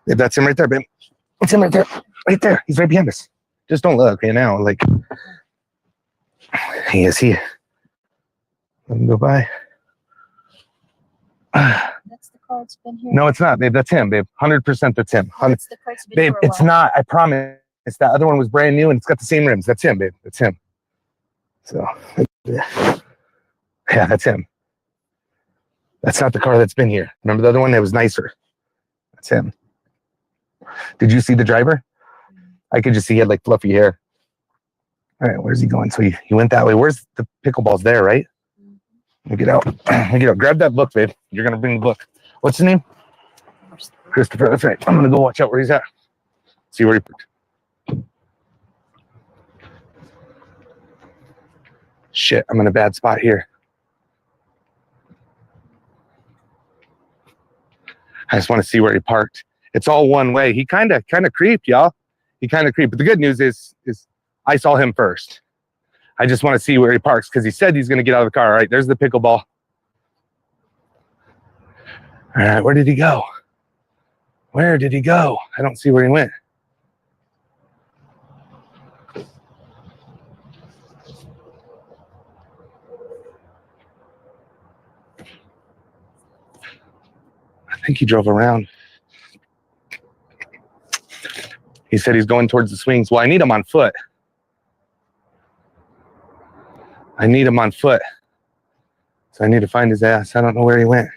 Babe, that's him right there, babe. It's him right there. Right there. He's right behind us. Just don't look right now. Like, he is here. Let him go by. That's the car that's been here. No, it's not, babe. That's him, babe. 100% that's him. That's the car that's been Babe, here for a it's while. not. I promise. That other one was brand new and it's got the same rims. That's him, babe. That's him. So, yeah, that's him. That's not the car that's been here. Remember the other one that was nicer? That's him. Did you see the driver? I could just see he had like fluffy hair. All right, where's he going? So he went that way. Where's the pickleball's there, right? Let me get out. Let me get out. Grab that book, babe. You're going to bring the book. What's his name? Christopher. That's right. I'm going to go watch out where he's at. See where he parked. Shit, I'm in a bad spot here. I just want to see where he parked. It's all one way. He kind of creeped, y'all. He kind of creeped. But the good news is I saw him first. I just want to see where he parks because he said he's going to get out of the car. All right, there's the pickleball. All right, where did he go? Where did he go? I don't see where he went. I think he drove around. He said he's going towards the swings. Well, I need him on foot. I need him on foot. So I need to find his ass. I don't know where he went.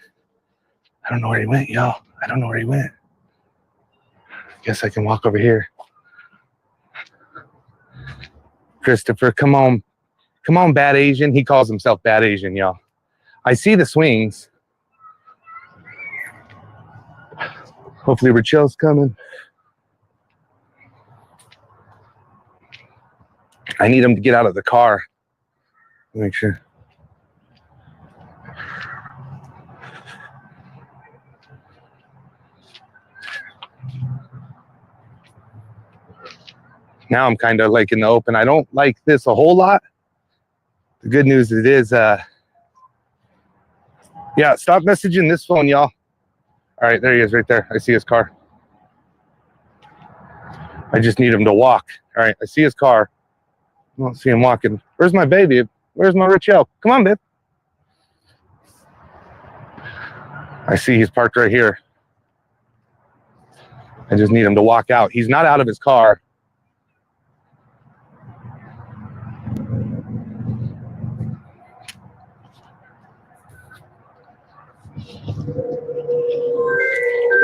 I don't know where he went, y'all. I don't know where he went. Guess I can walk over here. Christopher, come on. Come on, Bad Asian. He calls himself Bad Asian, y'all. I see the swings. Hopefully Rachel's coming. I need him to get out of the car. Make sure. Now I'm kind of like in the open. I don't like this a whole lot. The good news is, yeah, stop messaging this phone, y'all. All right, there he is right there. I see his car. I just need him to walk. All right, I see his car. I don't see him walking. Where's my baby? Where's my Rachel? Come on, babe. I see he's parked right here. I just need him to walk out. He's not out of his car.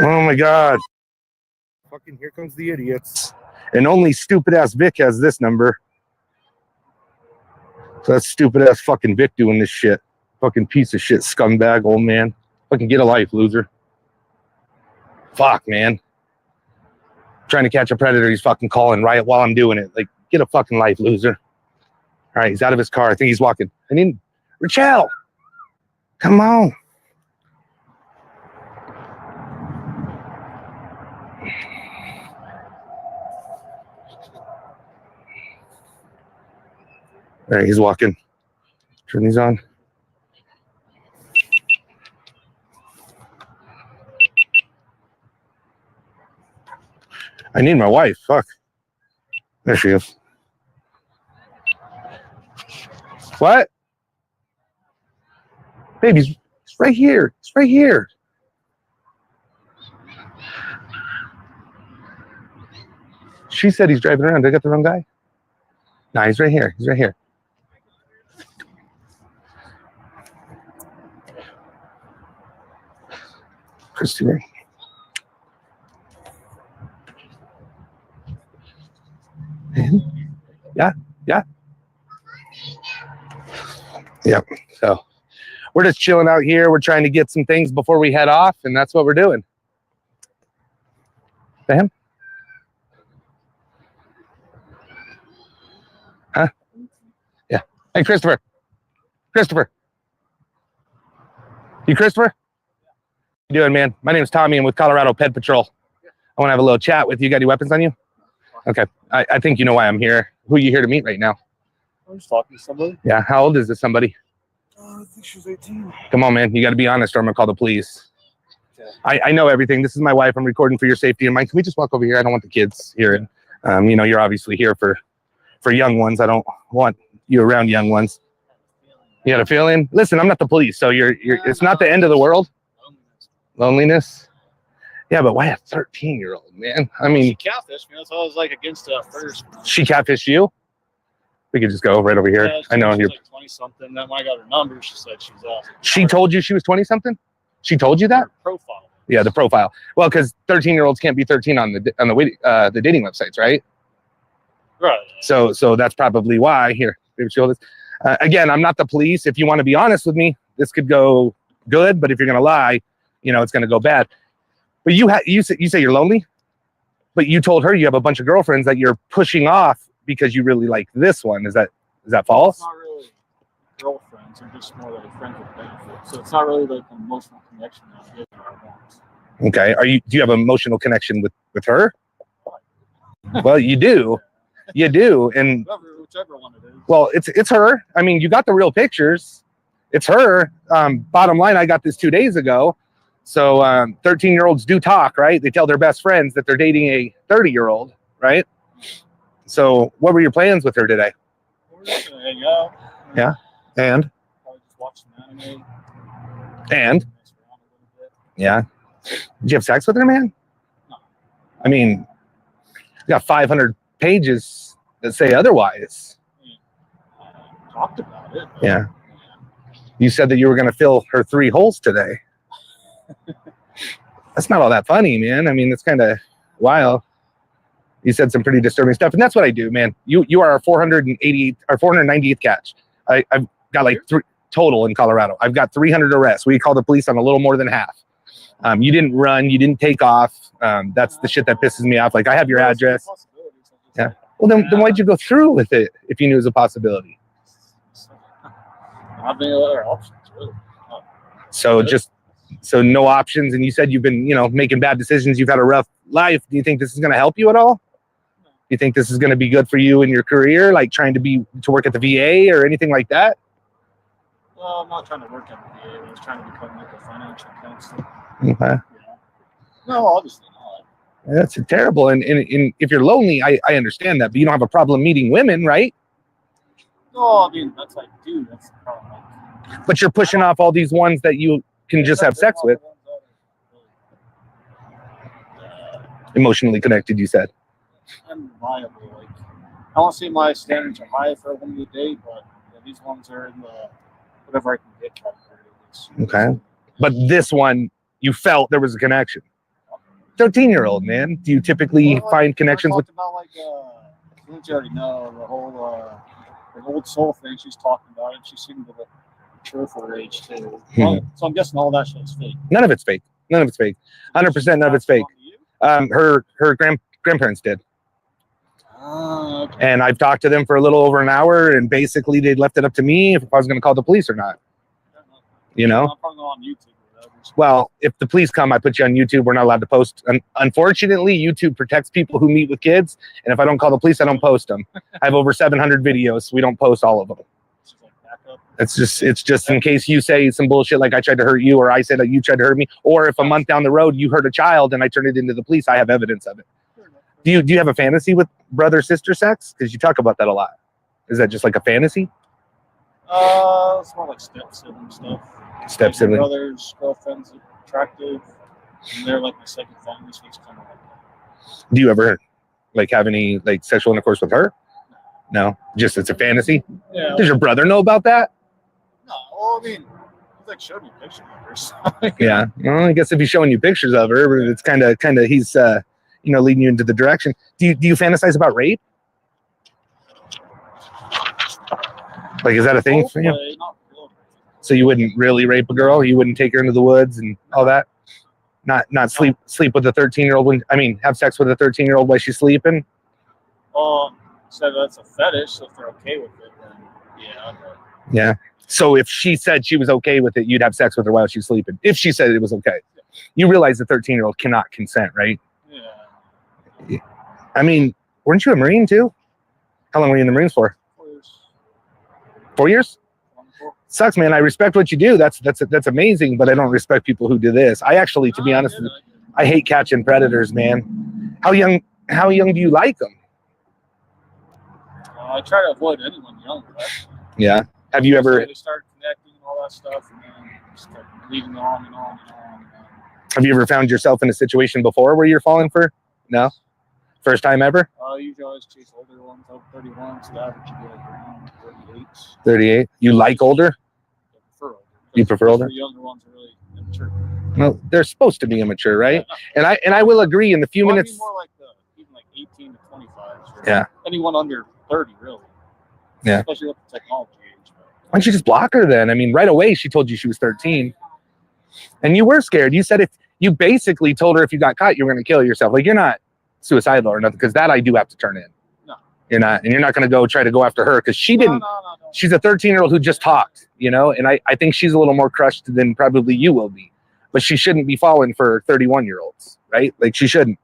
Oh my God. Fucking here comes the idiots. And only stupid ass Vic has this number. So that's stupid ass fucking Vic doing this shit. Fucking piece of shit scumbag, old man. Fucking get a life, loser. Fuck, man. Trying to catch a predator, he's fucking calling right while I'm doing it. Like, get a fucking life, loser. All right, he's out of his car. I think he's walking. I need Rachel. Come on. All right, he's walking. Turn these on. I need my wife. Fuck. There she is. What? Baby, it's right here. It's right here. She said he's driving around. Did I get the wrong guy? Nah, he's right here. He's right here. Christopher. Yeah. Yep. So we're just chilling out here. We're trying to get some things before we head off, and that's what we're doing. Sam? Huh? Yeah. Hey, Christopher. Christopher. You Christopher? How you doing, man? My name is Tommy. I'm with Colorado Pet Patrol. I want to have a little chat with you. Got any weapons on you? Okay. I think you know why I'm here. Who are you here to meet right now? I'm just talking to somebody. Yeah. How old is this somebody? I think she's 18. Come on, man. You got to be honest or I'm going to call the police. I know everything. This is my wife. I'm recording for your safety and mine. Can we just walk over here? I don't want the kids hearing. You know, you're obviously here for young ones. I don't want you around young ones. You had a feeling? Listen, I'm not the police, so you're it's not the end of the world. Loneliness. Yeah, but why a 13-year-old, man? I mean, She catfished me. That's why I was like against it at first. she catfished you? We could just go right over here. Yeah, I know she's you're. like 20 something. Then when I got her number, she said she's She told you she was 20 something? She told you that? her profile. Yeah, the profile. Well, because 13-year-olds can't be 13 on the dating websites, right? Right. So that's probably why. Here, maybe show this. Again, I'm not the police. If you want to be honest with me, this could go good. But if you're gonna lie, you know it's gonna go bad. But you say you're lonely, but you told her you have a bunch of girlfriends that you're pushing off because you really like this one. Is that false? It's not really girlfriends. They're just more like friends with benefits. So it's not really like an emotional connection that I give her I want. Okay. Do you have an emotional connection with her? Well, you do. You do. And Whichever one it is. well, it's her. I mean, you got the real pictures. It's her. Bottom line, I got this 2 days ago. So 13-year-olds do talk, right? They tell their best friends that they're dating a 30-year-old, right? So what were your plans with her today? We're just gonna hang out. Yeah. And Probably just watch some anime. And? Mess around a little bit. yeah. Did you have sex with her, man? No. I mean, you got 500 pages that say otherwise. Talked about it. Yeah. You said that you were going to fill her 3 holes today. That's not all that funny, man. I mean, it's kind of wild. You said some pretty disturbing stuff, and that's what I do, man. You are our 498th catch. I've got like 3 total in Colorado. I've got 300 arrests. We call the police on a little more than half. You didn't run. You didn't take off. That's the shit that pisses me off. Like, I have your address. Yeah. Well, then why'd you go through with it if you knew it was a possibility? Not many other options, really. So no options. And you said you've been, making bad decisions. You've had a rough life. Do you think this is going to help you at all? Do you think this is going to be good for you in your career, like trying to work at the VA or anything like that? Well, I'm not trying to work at the VA. I was trying to become like a financial counselor. Okay. Yeah. No, obviously not. That's terrible. And if you're lonely, I understand that, but you don't have a problem meeting women, right? No, I mean, that's like, dude, that's the problem. But you're pushing off all these ones that you can just have sex with. Emotionally connected, you said. I'm viable. Like, I don't see my standards are high for a woman to date, but these ones are in the whatever I can get category. Okay. But this one, you felt there was a connection. 13-year-old, man. Do you typically find connections with? About like, don't you already know the whole the old soul thing she's talking about, and she seemed to look mature for her age too. So I'm guessing all that shit is fake. None of it's fake. 100% none of it's fake. Her grandparents did. Okay. And I've talked to them for a little over an hour, and basically they left it up to me if I was going to call the police or not. You know? I'm probably on YouTube or whatever. Well, if the police come, I put you on YouTube. We're not allowed to post. Unfortunately, YouTube protects people who meet with kids. And if I don't call the police, I don't post them. I have over 700 videos. We don't post all of them. It's just in case you say some bullshit like I tried to hurt you, or I said that you tried to hurt me, or if a month down the road you hurt a child and I turn it into the police, I have evidence of it. Do you have a fantasy with brother-sister sex? Because you talk about that a lot. Is that just like a fantasy? It's more like step-sibling stuff. Step-sibling. My brothers, girlfriends, attractive. And they're like my second family, so it's kind of like that. Do you ever like have any like sexual intercourse with her? No, just it's a fantasy. Yeah. Does your brother know about that? No, well, I mean, he's like showed me pictures of her. So. Yeah. Well, I guess if he's showing you pictures of her, it's kind of he's leading you into the direction. Do you fantasize about rape? Like, is that a thing for you? Not really. So you wouldn't really rape a girl? You wouldn't take her into the woods and all that? Not sleep with a 13-year-old when have sex with a 13-year-old while she's sleeping? Said that's a fetish, so if they're okay with it, then yeah. But... Yeah. So if she said she was okay with it, you'd have sex with her while she's sleeping. If she said it was okay. Yeah. You realize the 13-year-old cannot consent, right? Yeah. I mean, weren't you a Marine too? How long were you in the Marines for? 4 years. 4 years? sucks, man. I respect what you do. That's amazing, but I don't respect people who do this. I actually, to be No, I honest, get it, I hate catching predators, man. How young do you like them? I try to avoid anyone young. Right? Yeah. Have you ever They started connecting and all that stuff, and then just kept leading on and on and on. have you ever found yourself in a situation before where you're falling for? No. First time ever? Usually always chase older ones, over 31, so the average should be like around 38. 38. You like older? I prefer older. You prefer older? The younger ones are really immature. No, they're supposed to be immature, right? And I will agree in the few Well, I minutes. mean more like even like 18 to 25. Yeah. Anyone under 30, really. Yeah. Especially with the technology age. Why don't you just block her then? I mean, right away she told you she was 13. And you were scared. You said if you basically told her if you got caught, you were going to kill yourself. Like, you're not suicidal or nothing, because that I do have to turn in. No. You're not. And you're not going to go try to go after her because she didn't. No. She's a 13-year-old who just talked, you know, and I think she's a little more crushed than probably you will be. But she shouldn't be falling for 31-year-olds, right? Like, she shouldn't.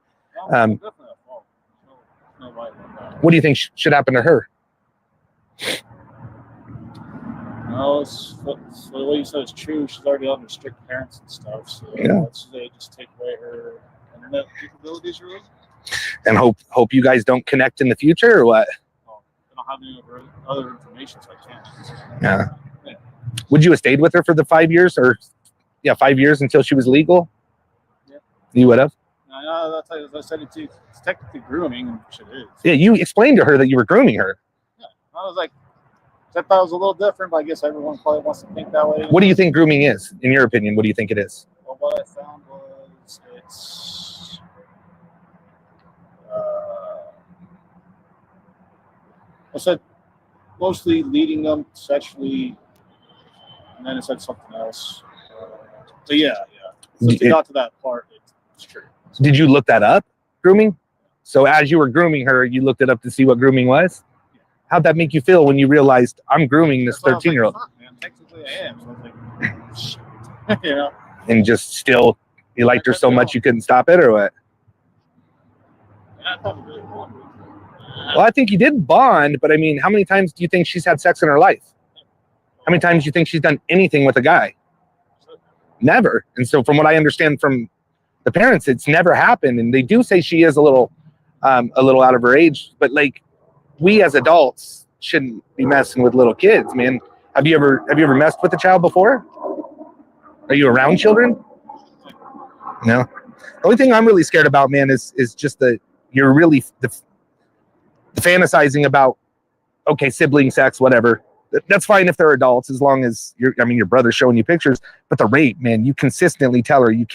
No, definitely a fault. No way about that. What do you think should happen to her? No, the way you said it's true. She's already under strict parents and stuff. So Yeah. they just take away her internet capabilities, really. And hope you guys don't connect in the future or what? I don't have any other information, so I can't. Yeah. Would you have stayed with her for the 5 years or 5 years until she was legal? Yeah. You would have? No, that's like, as I said, it's technically grooming, which it is. Yeah, you explained to her that you were grooming her. Yeah. I was like, I thought it was a little different, but I guess everyone probably wants to think that way. What do you think grooming is, in your opinion? What do you think it is? Well, what I found was it's I said mostly leading them sexually, and then it said something else. So yeah. So if you got to that part, it's true. Did you look that up, grooming? So as you were grooming her, you looked it up to see what grooming was? How'd that make you feel when you realized I'm grooming this So I was like, 13-year-old? "Fuck, man, technically I am." So I was like, shit. You know? And just still, you liked her so much you couldn't stop it or what? Yeah, I thought it really wrong. Well, I think you did bond, but I mean, how many times do you think she's had sex in her life? How many times do you think she's done anything with a guy? Never. And so from what I understand from the parents, it's never happened. And they do say she is a little out of her age, but like, we as adults shouldn't be messing with little kids, man. Have you ever messed with a child before? Are you around children? No. The only thing I'm really scared about, man, is just that you're really the fantasizing about, okay, sibling sex, whatever. That's fine if they're adults, as long as your brother's showing you pictures. But the rape, man, you consistently tell her you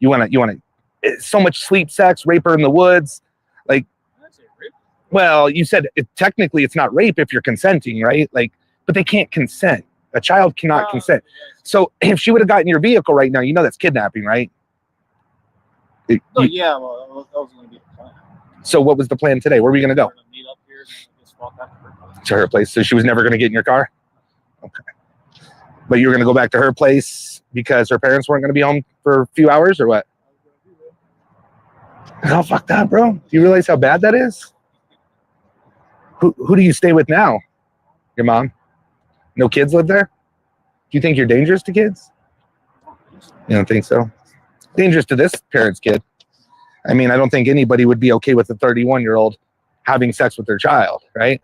want to so much sleep sex, rape her in the woods, like. Well, you said technically it's not rape if you're consenting, right? Like, but they can't consent. A child cannot consent. So if she would have gotten your vehicle right now, you know that's kidnapping, right? Yeah, well, that was going to be the plan. So what was the plan today? Where are we going to go? We're going to meet up here and just walk back to her place. To her place. So she was never going to get in your car? Okay. But you were going to go back to her place because her parents weren't going to be home for a few hours or what? Oh, fuck that, bro. Do you realize how bad that is? Who do you stay with now? Your mom? No kids live there? Do you think you're dangerous to kids? You don't think so? Dangerous to this parent's kid. I mean, I don't think anybody would be okay with a 31-year-old having sex with their child, right?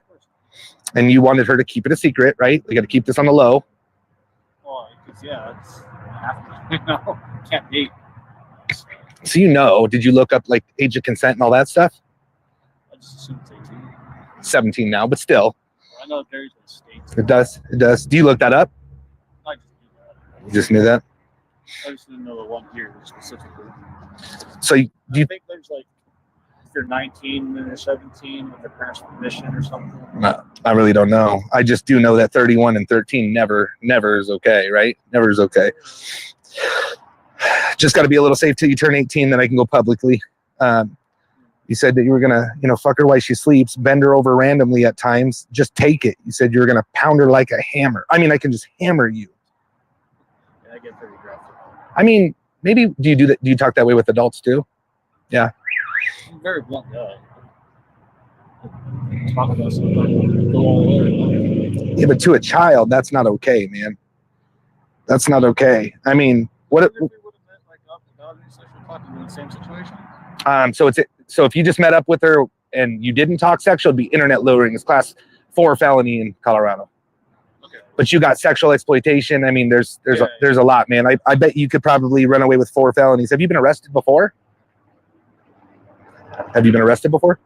And you wanted her to keep it a secret, right? We got to keep this on the low. Well, because, it's half, can't date. So did you look up like age of consent and all that stuff? I just assume it's 18. 17 now, but still. I know it varies with states. It does. Do you look that up? I just knew that. You just knew that? I just didn't know the one here specifically. So I think there's like, if you're 19 and you're 17 with your parents' permission or something. No, I really don't know. I just do know that 31 and 13 never is okay, right? Never is okay. Just got to be a little safe till you turn 18, then I can go publicly. You said that you were going to, fuck her while she sleeps, bend her over randomly at times. Just take it. You said you were going to pound her like a hammer. I mean, I can just hammer you. Yeah, I get pretty graphic. I mean, maybe, do you do that? Do you talk that way with adults too? Yeah. I'm a very blunt guy. Talk about something, go all the way. Yeah, but to a child, that's not okay, man. That's not okay. I mean, what? If we would have met like up without any sexual talk, in the same situation. So if you just met up with her and you didn't talk sexual, it'd be internet luring. It's class 4 felony in Colorado. Okay. But you got sexual exploitation. I mean, there's Yeah. a lot, man. I bet you could probably run away with 4 felonies. Have you been arrested before? Have you been arrested before?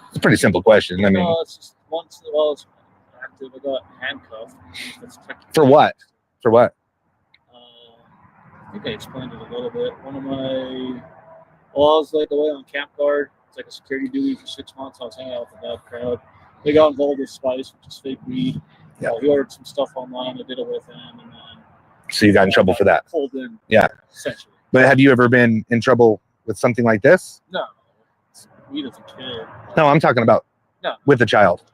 It's a pretty simple question. I mean, No, it's just once in a while it's active. I got handcuffed. That's technically- for what? For what? I think I explained it a little bit. One of my, well, I was like away on camp guard. It's like a security duty for 6 months. I was hanging out with a bad crowd. They got involved with spice, which is fake weed. Yeah. He ordered some stuff online. I did it with him, and then So you got in trouble for that. pulled in. Yeah. Essentially. But have you ever been in trouble with something like this? No. Weed as a kid. No, I'm talking about No. with a child.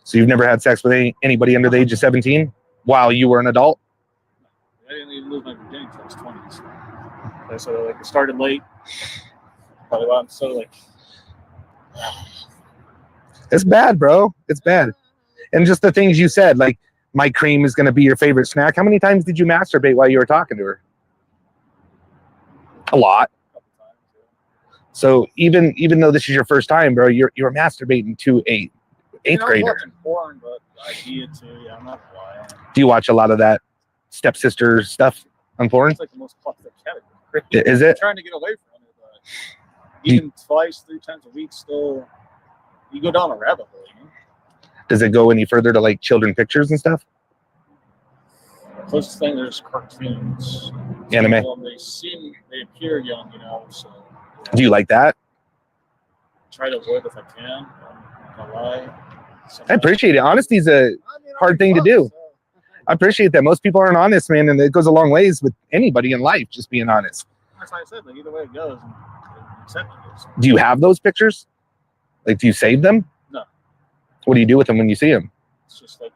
So you've never had sex with anybody under the age of 17 while you were an adult? I didn't even lose my virginity until I was 20. So like, it started late. Probably why I'm so like. It's bad, bro. It's bad. And just the things you said, like my cream is going to be your favorite snack. How many times did you masturbate while you were talking to her? A lot. So even though this is your first time, bro, you're masturbating to a eighth I was grader. watching porn, but the idea too. Yeah, I'm not lying. Do you watch a lot of that stepsister stuff on porn? It's like the most popular category. Is I'm it? trying to get away from it, but even twice, 3 times a week, still, you go down a rabbit hole. You know? Does it go any further to like children pictures and stuff? The closest thing, there's cartoons. Anime. Well, they appear young, you know. So Do you like that? try to avoid if I can. I'm not gonna lie. I appreciate it. Honesty is a hard thing to do. I appreciate that. Most people aren't honest, man, and it goes a long ways with anybody in life, just being honest. That's why I said, like, either way it goes, I'm accepting it. So. Do you have those pictures? Like, do you save them? No. What do you do with them when you see them? It's just like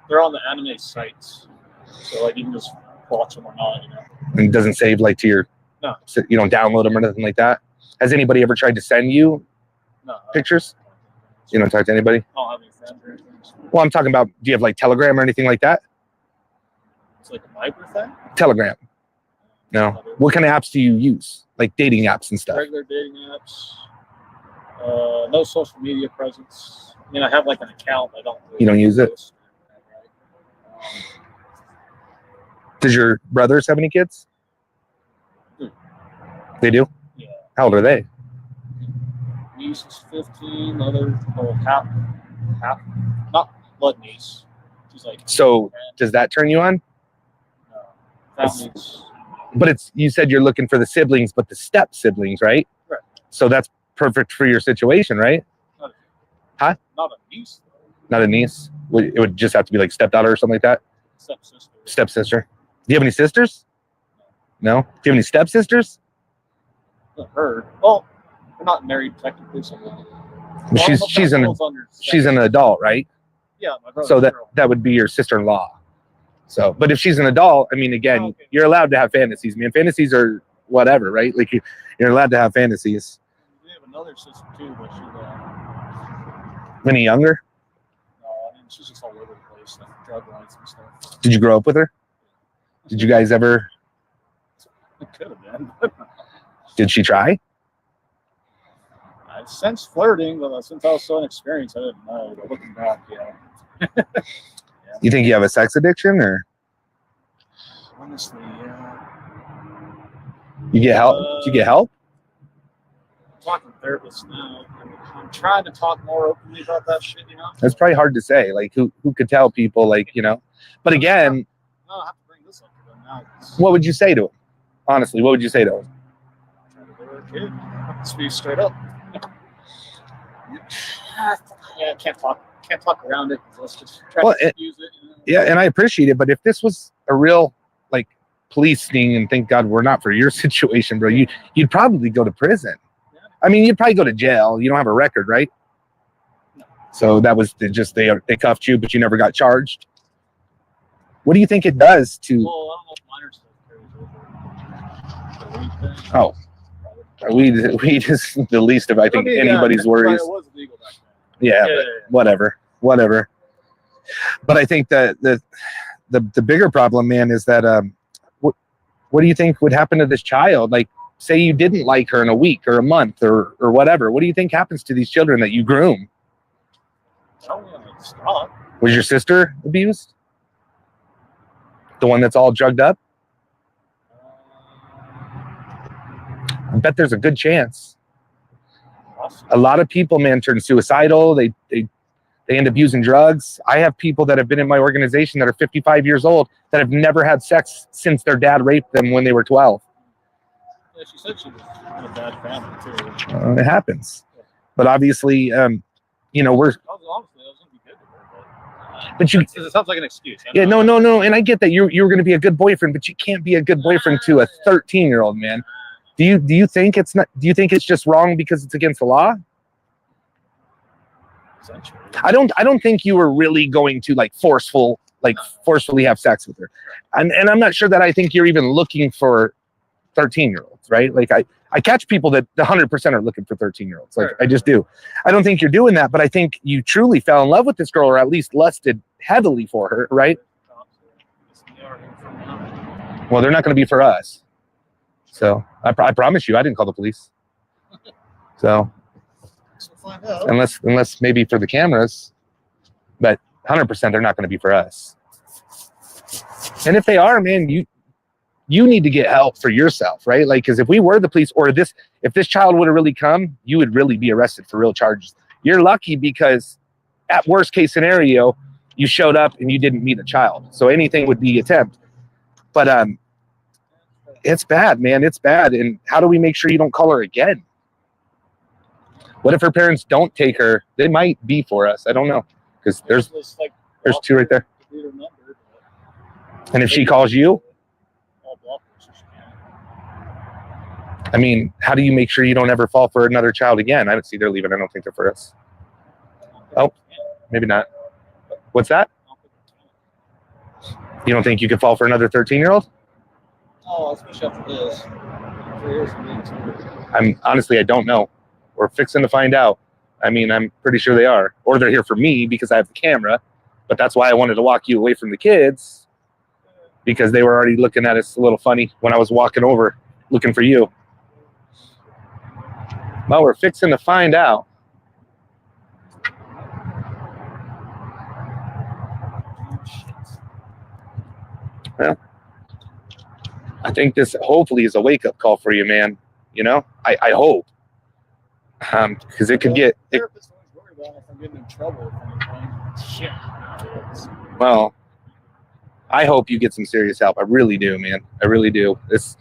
they're on the anime sites, so like you can just watch them or not, you know. And it doesn't save like to your, No. so you don't download them or nothing like that? Has anybody ever tried to send you No. pictures? You don't talk to anybody? I don't have any friends or anything. So Well, I'm talking about, do you have like Telegram or anything like that? it's like a micro thing. Telegram. No. What kind of apps do you use? Like dating apps and stuff? Regular dating apps. No social media presence. I mean, I have like an account. I don't. Really You don't use it? post or anything, Does your brothers have any kids? Hmm. They do? Yeah. How old are they? Niece is 15. Other, half, not blood niece. She's like. So does that turn you on? No, that means. But it's, you said you're looking for the siblings, but the step siblings, right? Right. So that's perfect for your situation, right? Not a niece, though. Not a niece. It would just have to be like stepdaughter or something like that. Stepsister. Stepsister. Do you have any sisters? No. Do you have any stepsisters? Not her. Well, we're not married technically, so. Well, she's an adult, right? Yeah, my brother. So that would be your sister-in-law. So, but if she's an adult, I mean, again, Oh, okay. you're allowed to have fantasies, man. Fantasies are whatever, right? Like you're allowed to have fantasies. We have another sister too, but she's Any younger? no, I mean she's just all over the place, like drug lines and stuff. Did you grow up with her? Did you guys ever? It could have been. Did she try? I've since flirting, but since I was so inexperienced, I didn't know. But looking back, yeah. You think you have a sex addiction, or Honestly, yeah. you get help? Do you get help? I'm talking to therapists now. I'm trying to talk more openly about that shit, you know. It's probably hard to say. Like who could tell people? Like But again, No, I have to bring this up to them now. what would you say to him? Honestly, what would you say to him? Trying to be a kid. Let's be straight up. Yeah, I can't talk around it. Let's just try Well, to use it. You know? Yeah, and I appreciate it, but if this was a real like police sting, and thank God we're not for your situation, bro, you'd probably go to prison. Yeah. I mean, you'd probably go to jail. You don't have a record, right? No. So that was they cuffed you, but you never got charged. What do you think it does to? Well, I don't know if minor stuff carries over. The weed thing. Oh, weed is the least of I think mean, anybody's yeah, worries. It was legal back then. Yeah, Yeah, but whatever. But I think that the bigger problem, man, is that what do you think would happen to this child? Like, say you didn't like her in a week or a month or whatever. What do you think happens to these children that you groom? Stop. Was your sister abused? The one that's all drugged up? I bet there's a good chance. A lot of people, man, turn suicidal. They end up using drugs. I have people that have been in my organization that are 55 years old that have never had sex since their dad raped them when they were 12. Yeah, she said she was in a bad family too. It happens. But obviously, you know, we're... Honestly, I was going to be good to her, But you... It sounds like an excuse. Yeah, no. And I get that you're going to be a good boyfriend, but you can't be a good boyfriend to a 13-year-old, man. Do you think it's not? Do you think it's just wrong because it's against the law? I don't think you were really going to forcefully have sex with her, and I'm not sure that I think you're even looking for 13-year-olds, right? Like I catch people that 100% are looking for 13-year-olds. Like I just do. I don't think you're doing that, but I think you truly fell in love with this girl, or at least lusted heavily for her, right? Well, they're not going to be for us. So I promise you, I didn't call the police. So unless maybe for the cameras, but 100% they're not going to be for us. And if they are, man, you need to get help for yourself, right? Like, because if we were the police, or if this child would have really come, you would really be arrested for real charges. You're lucky because at worst case scenario, you showed up and you didn't meet a child. So anything would be attempt. But it's bad, man. It's bad. And how do we make sure you don't call her again? What if her parents don't take her? They might be for us. I don't know. Because there's two right there. And if she calls you? I mean, how do you make sure you don't ever fall for another child again? I don't see they're leaving. I don't think they're for us. Oh, maybe not. What's that? You don't think you could fall for another 13-year-old? Oh, especially after this. I don't know. We're fixing to find out. I mean, I'm pretty sure they are. Or they're here for me because I have the camera. But that's why I wanted to walk you away from the kids. Because they were already looking at us a little funny when I was walking over looking for you. Well, we're fixing to find out. Well, I think this hopefully is a wake-up call for you, man. You know, I hope. Because it could get... Therapists always worry about if I'm getting in trouble. Shit. Well, I hope you get some serious help. I really do, man. I really do. This,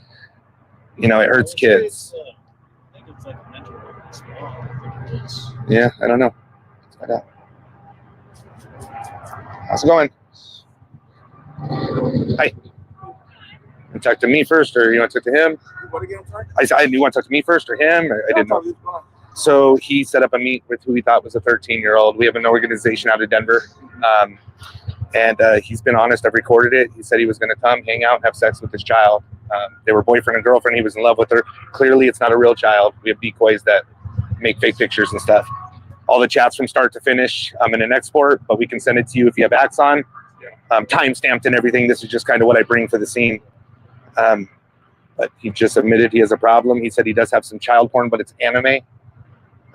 you know, it hurts kids. I think it's like a mental illness. I think it is. Yeah, I don't know. Let's find out. How's it going? Hi. You talk to me first, or you want to talk to him? What again, sorry? You want to talk to me first or him? I didn't know. So he set up a meet with who he thought was a 13-year-old. We have an organization out of Denver. And he's been honest. I've recorded it. He said he was going to come, hang out, and have sex with this child. They were boyfriend and girlfriend. He was in love with her. Clearly, it's not a real child. We have decoys that make fake pictures and stuff. All the chats from start to finish in an export, but we can send it to you if you have Axon. Time-stamped and everything. This is just kind of what I bring for the scene. But he just admitted he has a problem. He said he does have some child porn, but it's anime.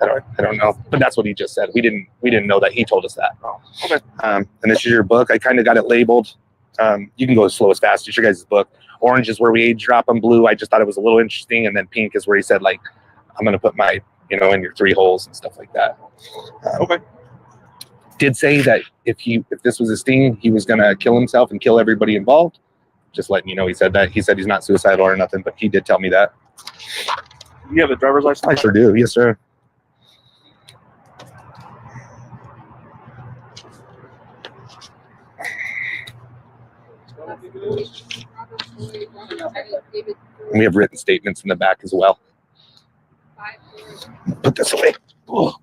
I don't know, but that's what he just said. We didn't know that. He told us that. Oh, okay. And this is your book. I kind of got it labeled. You can go as slow as fast. It's your guys' book. Orange is where we age drop them. Blue, I just thought it was a little interesting. And then pink is where he said, like, I'm going to put my, in your 3 holes and stuff like that. Okay. Did say that if this was a sting, he was going to kill himself and kill everybody involved. Just letting you know, he said that. He said he's not suicidal or nothing, but he did tell me that. You have a driver's license? I sure do. Yes, sir. And we have written statements in the back as well. Put this away. Oh.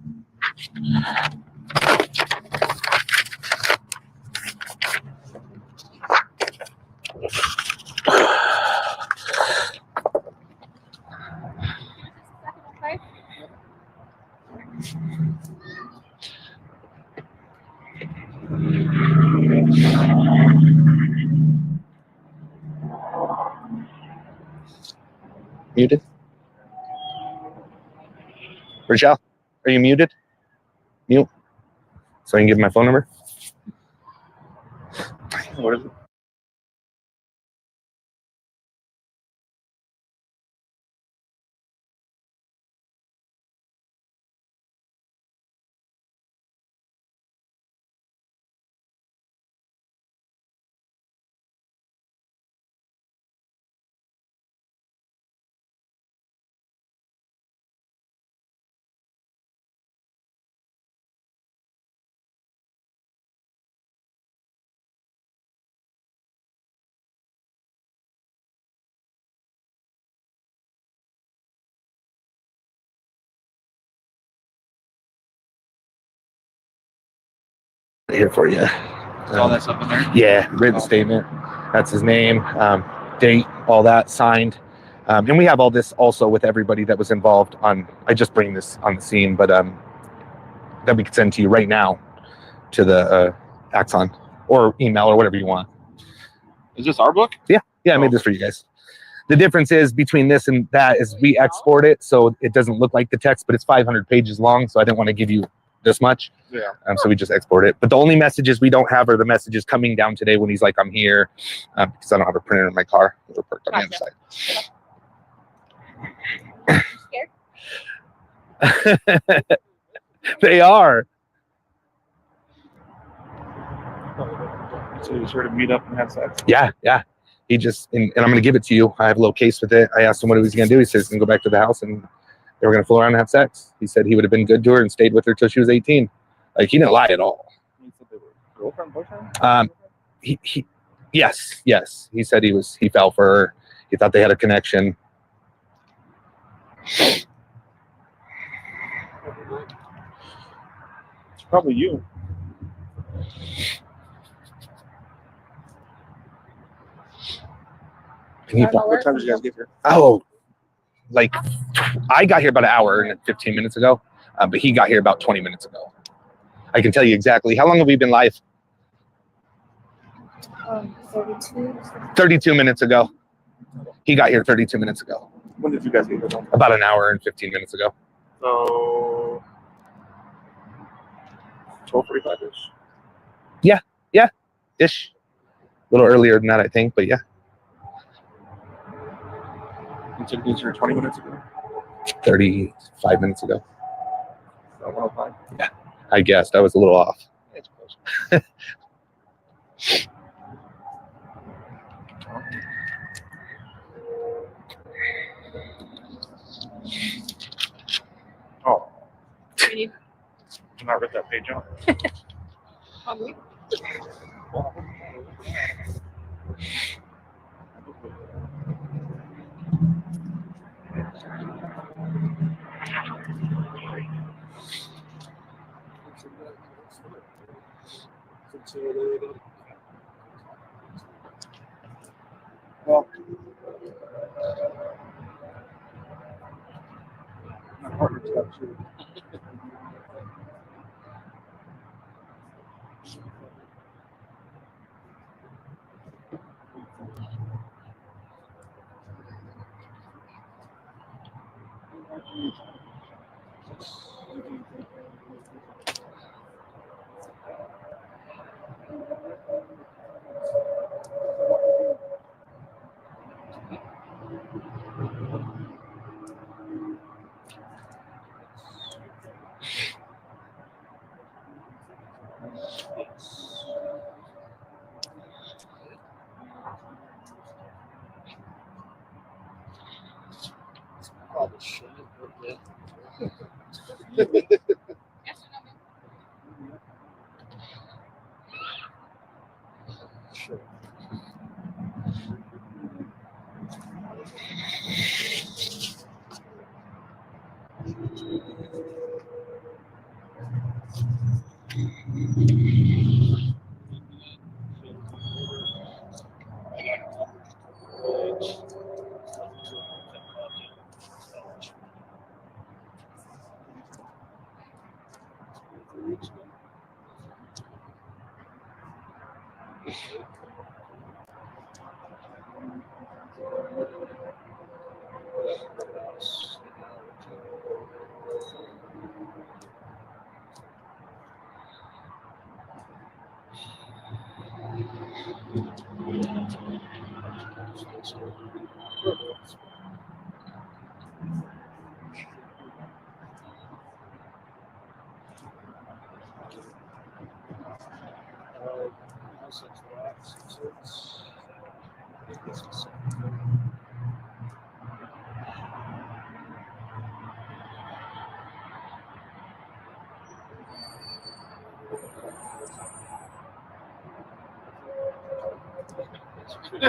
Muted? Rochelle, are you muted? Mute. So I can give my phone number? What is it? Here for you. All that stuff in there? Yeah, written statement. That's his name, date, all that signed. And we have all this also with everybody that was involved on. I just bring this on the scene, but that we could send to you right now to the Axon or email or whatever you want. Is this our book? Yeah, I made this for you guys. The difference is between this and that is we export it so it doesn't look like the text, but it's 500 pages long, so I didn't want to give you this much. Yeah. So we just export it. But the only messages we don't have are the messages coming down today when he's like, I'm here, because I don't have a printer in my car. We're parked on the other side. They are. So he's here to meet up and have sex? Yeah. He just, and I'm going to give it to you. I have a little case with it. I asked him what he was going to do. He says he's going to go back to the house and they were going to fool around and have sex. He said he would have been good to her and stayed with her till she was 18. Like, he didn't lie at all. He said they were girlfriend, boyfriend? Yes. He said he fell for her. He thought they had a connection. It's probably you. What time did you guys get here? Oh, like I got here about an hour and 15 minutes ago, but he got here about 20 minutes ago. I can tell you exactly. How long have we been live? 32 minutes ago. He got here 32 minutes ago. When did you guys get here? About an hour and 15 minutes ago. So 12:45-ish. Ish. A little earlier than that, I think, but yeah. You took these here 20 minutes ago? 35 minutes ago. 105? Yeah. I guessed. I was a little off. It's close. Oh. Did not rip that page out. Well, my partner's got two.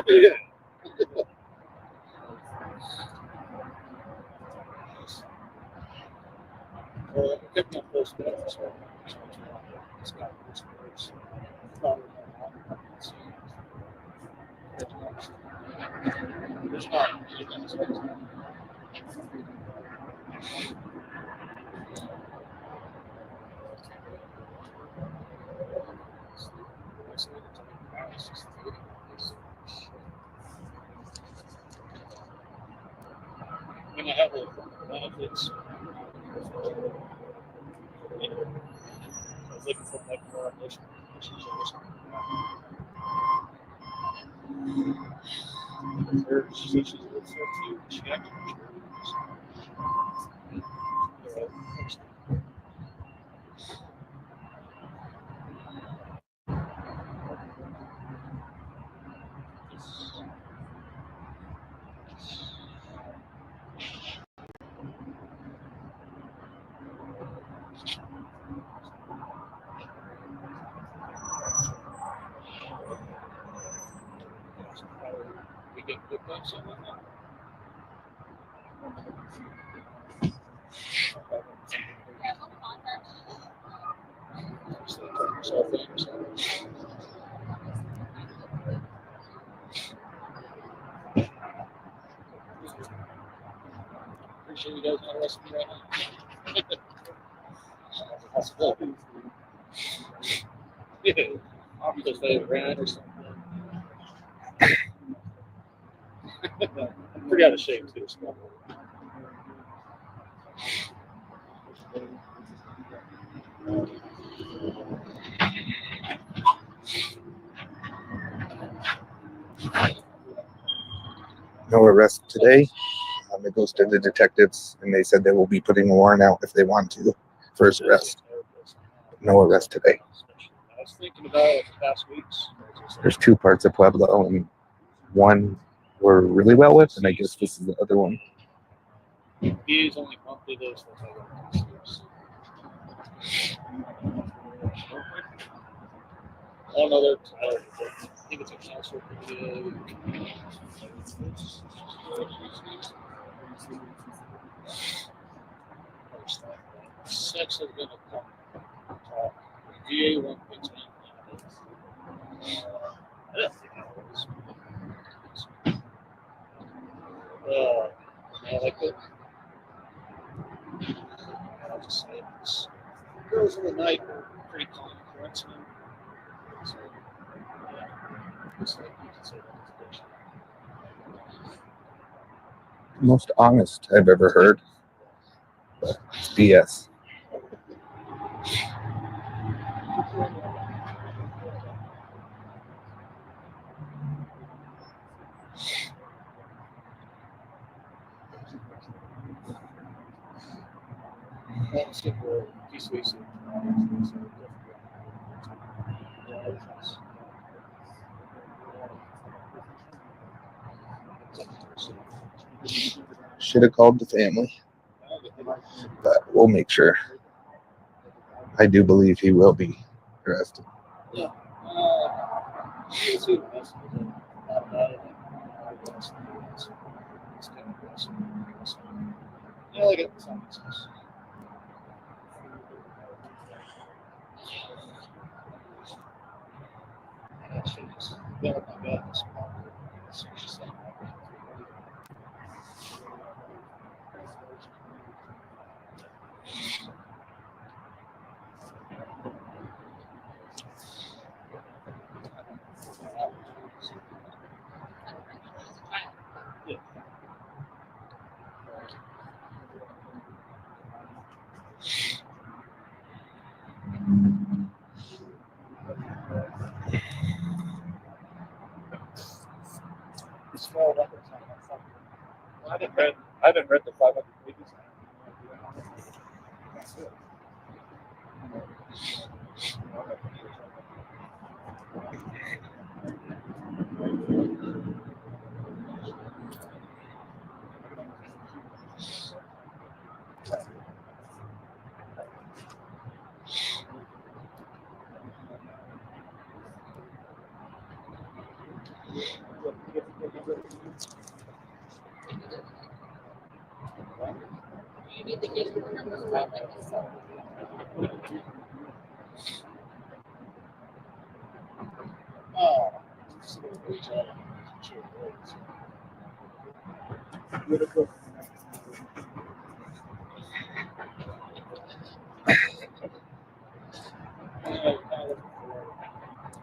Yeah. Picking up those notes, so it's got this words. There's not. When I have a benefits, I was looking for like more additional issues. She's with you. She actually we get good things on that. Appreciate you guys not arresting me right now. Yeah, because they ran or something. I'm pretty out of shape too. So. No arrest today. It goes to the detectives, and they said they will be putting a warrant out if they want to for his arrest. No arrest today. I was thinking about it the past weeks. There's two parts of Pueblo, and one we're really well with, and I guess this is the other one. He's only monthly this. Oh no, they're Tyler. I think it's a council. Sex is gonna come. DA 1.10. I don't think that was. I like it. I'll just say this. Girls in the night were pretty common occurrence. So, yeah. Just like you can say that. Most honest I've ever heard. But it's BS. Should have called the family, but we'll make sure. I do believe he will be arrested. Yeah. Yeah, like it. Small weapons. I haven't read the 500 pages.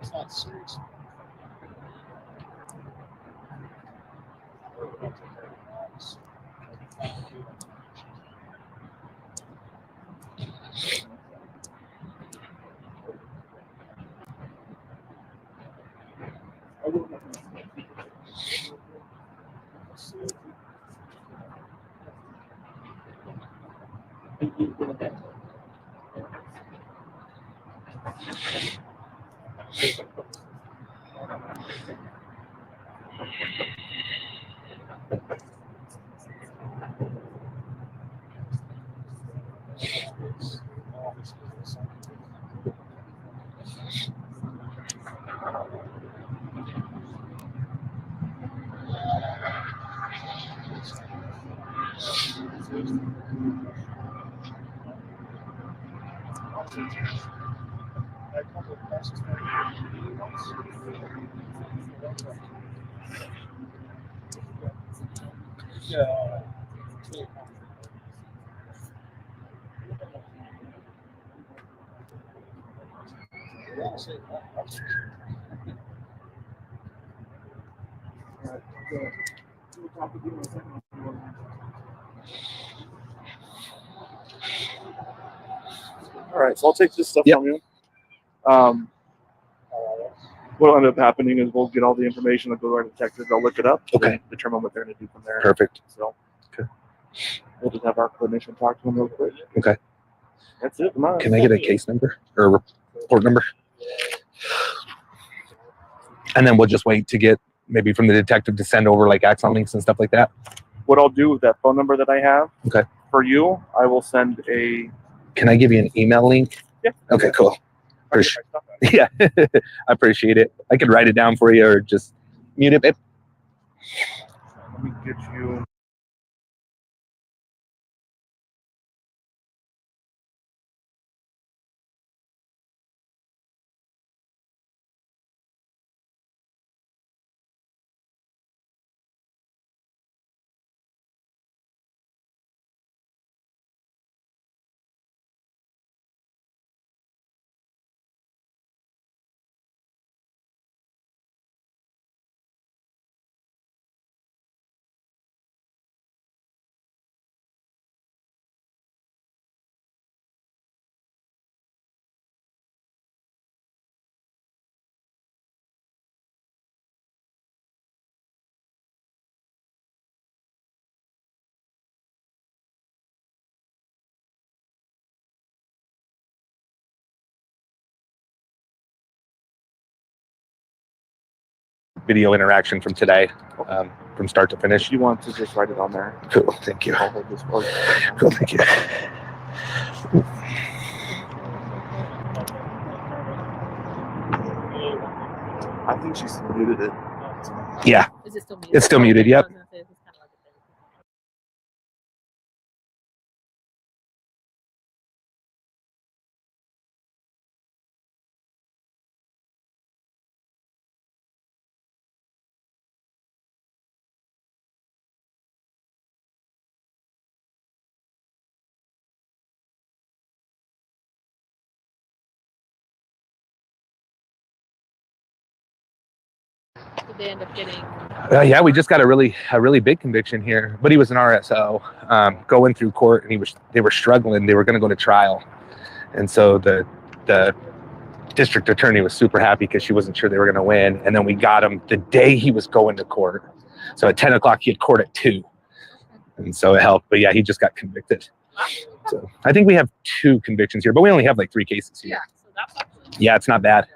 It's not serious. Yeah. All right, so I'll take this stuff Yep. from you. What'll end up happening is we'll get all the information. They'll go to our detectives. They'll look it up. Okay. And determine what they're going to do from there. Perfect. So Okay. we'll just have our clinician talk to them real quick. Okay. That's it. Come on. Can I get a case number or a report number? And then we'll just wait to get maybe from the detective to send over like axon links and stuff like that. What I'll do with that phone number that I have. Okay. For you, I will send a. Can I give you an email link? Yeah. Okay, cool. I'll get my stuff out. Yeah, I appreciate it. I could write it down for you or just mute it, babe. Let me get you. Video interaction from today, from start to finish. If you want to just write it on there. Cool, thank you. I'll hold this for you. Cool, thank you. I think she's muted it. Yeah, Is it still muted? it's still muted. Yep. I was gonna say, it's kind of like a thing. Did they end up getting? Yeah, we just got a really big conviction here, but he was an RSO going through court, and they were struggling. They were going to go to trial, and so the district attorney was super happy because she wasn't sure they were going to win. And then we got him the day he was going to court. So at 10 o'clock, he had court at 2. and so it helped. But yeah, he just got convicted. So I think we have 2 convictions here, but we only have like 3 cases here. Yeah, so that's actually Yeah, it's not bad.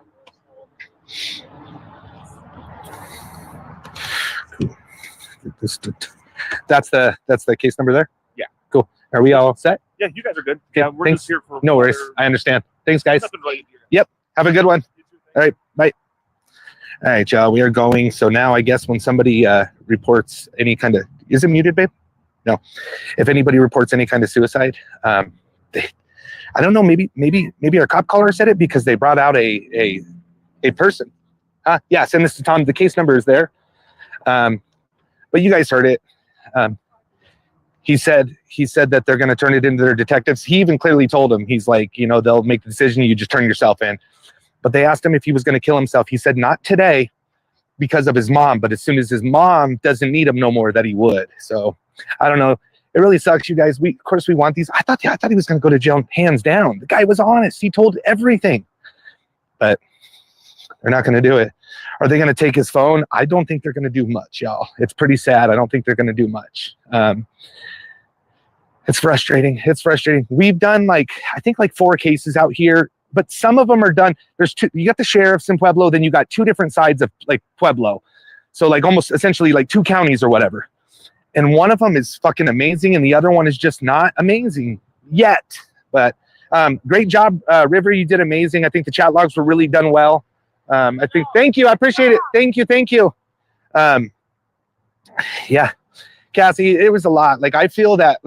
That's the case number there. Yeah. Cool. Are we all set? Yeah, you guys are good. Okay, Yeah, we're thanks. just here for No worries. other- I understand. Thanks, guys. nothing right here. Yep. Have a good one. You too, thanks. All right. Bye. All right, y'all. We are going. So now I guess when somebody reports any kind of, is it muted, babe? No. If anybody reports any kind of suicide, I don't know. Maybe our cop caller said it because they brought out a person. Yeah. Send this to Tom. The case number is there. But you guys heard it. He said that they're going to turn it into their detectives. He even clearly told him, he's like, you know, they'll make the decision. You just turn yourself in. But they asked him if he was going to kill himself. He said, not today because of his mom, but as soon as his mom doesn't need him no more, that he would. So I don't know. It really sucks, you guys. Of course we want these. I thought he was going to go to jail hands down. The guy was honest. He told everything, but they're not going to do it. Are they going to take his phone? I don't think they're going to do much, y'all. It's pretty sad. I don't think they're going to do much. It's frustrating. It's frustrating. We've done I think 4 cases out here, but some of them are done. There's 2. You got the sheriffs in Pueblo, then you got 2 different sides of Pueblo. So almost essentially 2 counties or whatever. And one of them is fucking amazing, and the other one is just not amazing yet. But great job, River. You did amazing. I think the chat logs were really done well. I think, thank you. I appreciate it. Thank you. Yeah, Cassie, it was a lot. I feel that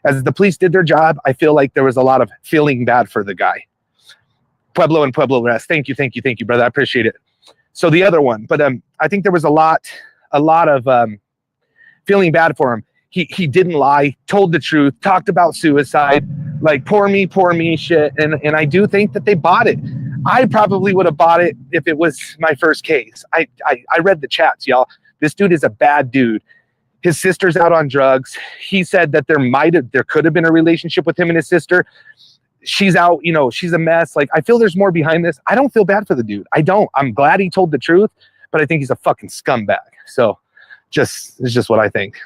as the police did their job, I feel like there was a lot of feeling bad for the guy. Pueblo and Pueblo Rest. Thank you, brother. I appreciate it. So the other one, but I think there was a lot of feeling bad for him. He didn't lie, told the truth, talked about suicide, poor me shit. And I do think that they bought it. I probably would have bought it if it was my first case. I read the chats, y'all. This dude is a bad dude. His sister's out on drugs. He said that there could have been a relationship with him and his sister. She's out, she's a mess. I feel there's more behind this. I don't feel bad for the dude. I don't. I'm glad he told the truth, but I think he's a fucking scumbag. So it's just what I think.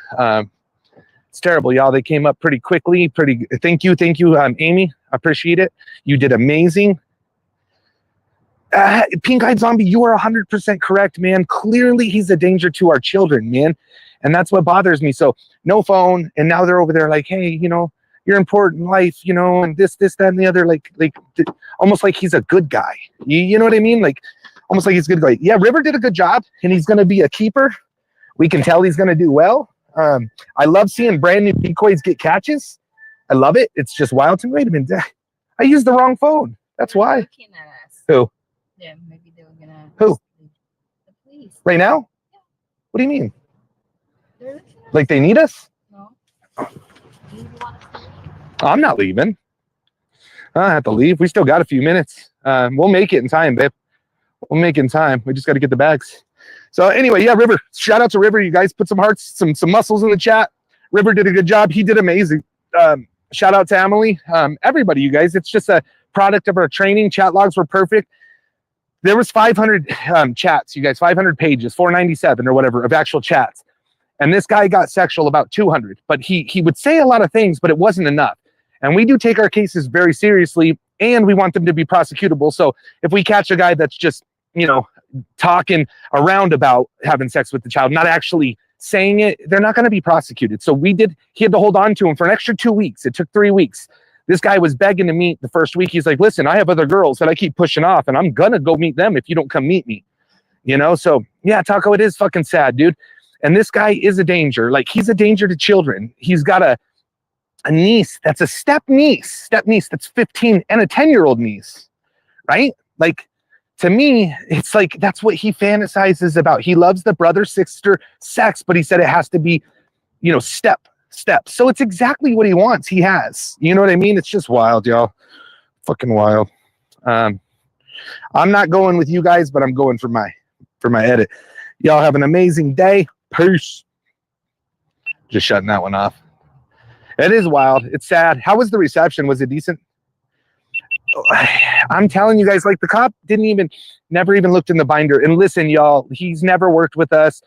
It's terrible, y'all. They came up pretty quickly. Thank you, Amy. I appreciate it. You did amazing. Pink-eyed zombie, you are 100% correct, man. Clearly, he's a danger to our children, man. And that's what bothers me. So no phone. And now they're over there hey, you're important in life, and this, that, and the other, almost like he's a good guy. You know what I mean? Almost like he's a good guy. Yeah, River did a good job, and he's going to be a keeper. We can tell he's going to do well. I love seeing brand new decoys get catches. I love it. It's just wild to me. Wait a minute. I used the wrong phone. That's why. looking at us. Who? Yeah, maybe they were gonna. Who? The police. Right now? Yeah. What do you mean? They're looking at us. They need us? No. Do you want us to leave? I'm not leaving. I have to leave. We still got a few minutes. We'll make it in time, babe. We'll make it in time. We just got to get the bags. So anyway, yeah, River. Shout out to River. You guys put some hearts, some muscles in the chat. River did a good job. He did amazing. Shout out to Emily. Everybody, you guys. It's just a product of our training. Chat logs were perfect. There was 500 chats, you guys. 500 pages, 497 or whatever of actual chats. And this guy got sexual about 200. But he would say a lot of things, but it wasn't enough. And we do take our cases very seriously, and we want them to be prosecutable. So if we catch a guy that's just, talking around about having sex with the child, not actually saying it, they're not going to be prosecuted. So he had to hold on to him for an extra 2 weeks. It took 3 weeks. This guy was begging to meet the first week. He's like, listen, I have other girls that I keep pushing off, and I'm going to go meet them if you don't come meet me. So yeah, Taco, it is fucking sad, dude. And this guy is a danger. He's a danger to children. He's got a niece that's a step niece that's 15 and a 10-year-old niece, right? To me, it's that's what he fantasizes about. He loves the brother-sister sex, but he said it has to be, step. So it's exactly what he wants. He has. You know what I mean? It's just wild, y'all. Fucking wild. I'm not going with you guys, but I'm going for my edit. Y'all have an amazing day. Peace. Just shutting that one off. It is wild. It's sad. How was the reception? Was it decent? I'm telling you guys, the cop never even looked in the binder. And listen, y'all, he's never worked with us.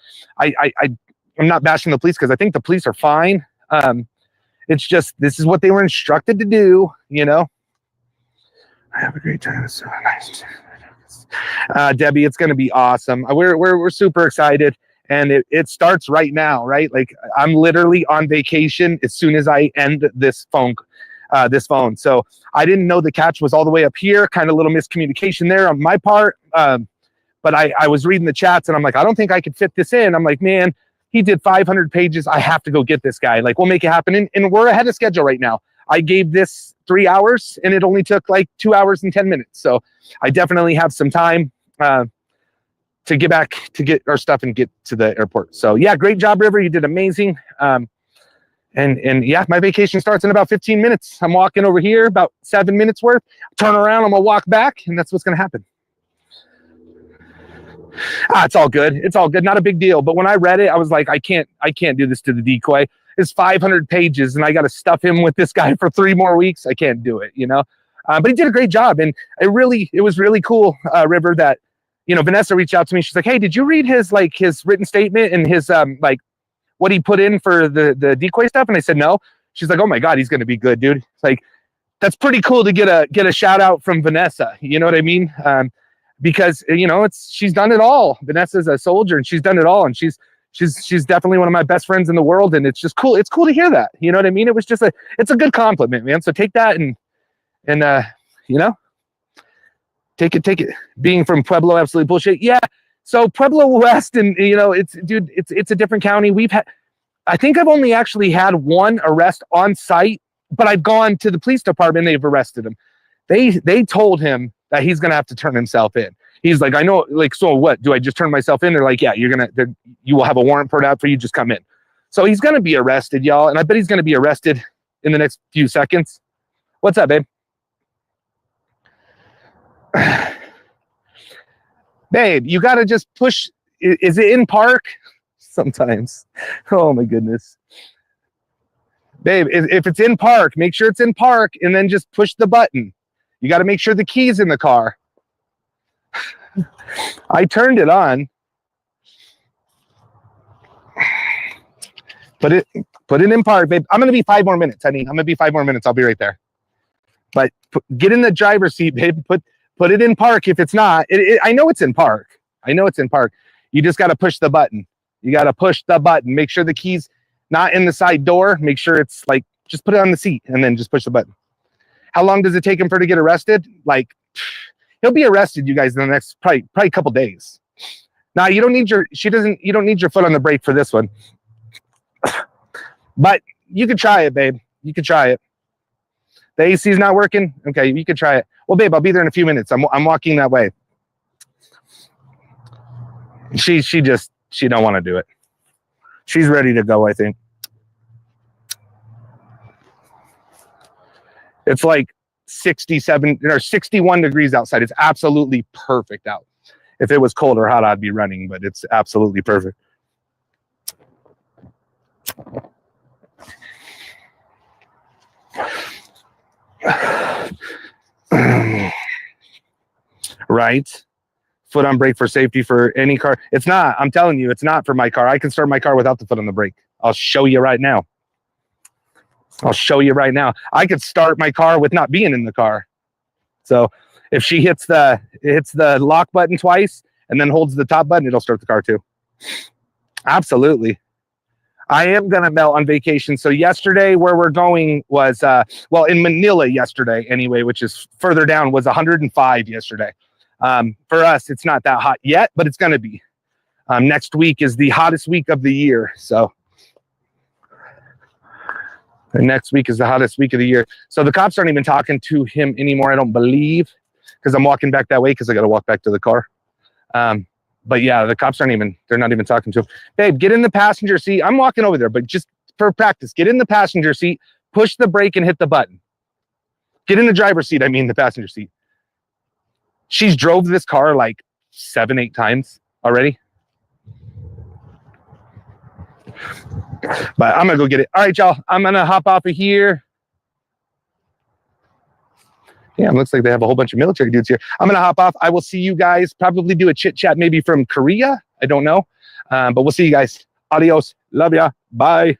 I'm not bashing the police because I think the police are fine. It's just this is what they were instructed to do, you know. I have a great time. It's so nice. Debbie, it's going to be awesome. We're super excited, and it starts right now, right? Like I'm literally on vacation as soon as I end this phone. So I didn't know the catch was all the way up here. Kind of little miscommunication there on my part. But I was reading the chats, and I'm like, I don't think I could fit this in. I'm like, man, he did 500 pages. I have to go get this guy. Like, we'll make it happen. And we're ahead of schedule right now. I gave this 3 hours, and it only took like 2 hours and 10 minutes. So I definitely have some time to get back to get our stuff and get to the airport. So yeah, great job, River. You did amazing. And yeah, my vacation starts in about 15 minutes. I'm walking over here about 7 minutes worth. Turn around, I'm gonna walk back, and that's what's gonna happen. It's all good. It's all good. Not a big deal. But when I read it, I was like, I can't do this to the decoy. It's 500 pages, and I got to stuff him with this guy for 3 more weeks. I can't do it, you know. But he did a great job, and it was really cool, River, that, you know, Vanessa reached out to me. She's like, hey, did you read his written statement and his like what he put in for the decoy stuff? And I said no. She's like, oh my God, he's gonna be good, dude. It's like, that's pretty cool to get a shout out from Vanessa. You know what I mean? Because, you know, she's done it all. Vanessa's a soldier, and she's done it all, and she's definitely one of my best friends in the world, and it's just cool. It's cool to hear that. You know what I mean? It was just it's a good compliment, man. So take that and you know, take it. Being from Pueblo, absolutely bullshit. Yeah. So Pueblo West, and you know, it's a different county. I think I've only actually had one arrest on site, but I've gone to the police department. They've arrested him. They told him that he's gonna have to turn himself in. He's like, I know, like, so what? Do I just turn myself in? They're like, yeah, you will have a warrant put out for you. Just come in. So he's gonna be arrested, y'all, and I bet he's gonna be arrested in the next few seconds. What's up, babe? Babe, you gotta just push. Is it in park? Sometimes. Oh my goodness. Babe, if it's in park, make sure it's in park, and then just push the button. You got to make sure the key's in the car. I turned it on. Put it in park, babe. I'm going to be 5 more minutes, honey. I'm going to be 5 more minutes. I'll be right there. But get in the driver's seat, babe. Put it in park. If it's not, I know it's in park. I know it's in park. You just got to push the button. You got to push the button. Make sure the key's not in the side door. Make sure it's like, just put it on the seat and then just push the button. How long does it take him to get arrested? Like, he'll be arrested, you guys, in the next probably a couple days. Now, you don't need your foot on the brake for this one. But you could try it, babe. You could try it. The AC's not working? Okay, you could try it. Well, babe, I'll be there in a few minutes. I'm walking that way. She don't want to do it. She's ready to go, I think. It's like 67 or 61 degrees outside. It's absolutely perfect out. If it was cold or hot, I'd be running, but it's absolutely perfect. Right? Foot on brake for safety for any car. It's not. I'm telling you, it's not for my car. I can start my car without the foot on the brake. I'll show you right now. I could start my car with not being in the car. So if she hits the lock button twice and then holds the top button, it'll start the car too. Absolutely. I am going to melt on vacation. So yesterday where we're going was, in Manila yesterday anyway, which is further down, was 105 yesterday. For us, it's not that hot yet, but it's going to be. Next week is the hottest week of the year. So the next week is the hottest week of the year. So the cops aren't even talking to him anymore, I don't believe, because I'm walking back that way because I got to walk back to the car. But yeah, the cops they're not even talking to him. Babe, get in the passenger seat. I'm walking over there, but just for practice, get in the passenger seat, push the brake and hit the button. Get in the driver's seat, the passenger seat. She's drove this car like 7-8 times already. But I'm going to go get it. All right, y'all. I'm going to hop off of here. Yeah, it looks like they have a whole bunch of military dudes here. I'm going to hop off. I will see you guys. Probably do a chit chat maybe from Korea. I don't know. But we'll see you guys. Adios. Love ya. Bye.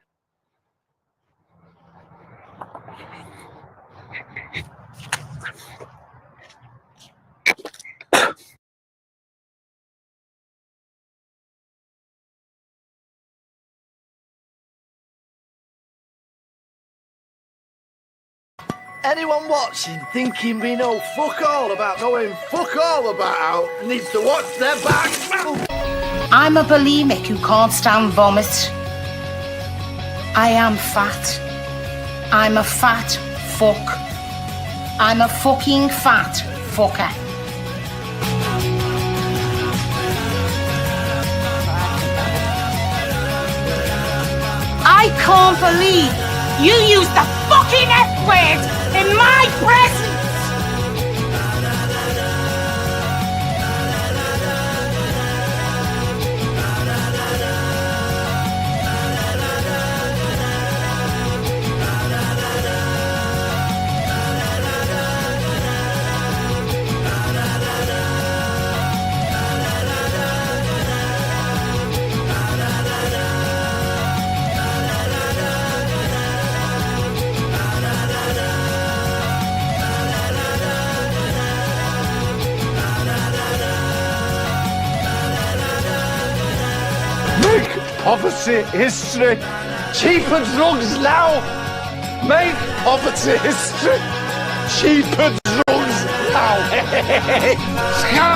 Anyone watching thinking we know fuck all about knowing fuck all about needs to watch their back. I'm a bulimic who can't stand vomit. I am fat. I'm a fat fuck. I'm a fucking fat fucker. I can't believe you used the fucking F word in my presence! Make poverty history. Cheaper drugs now. Make poverty history. Cheaper drugs now.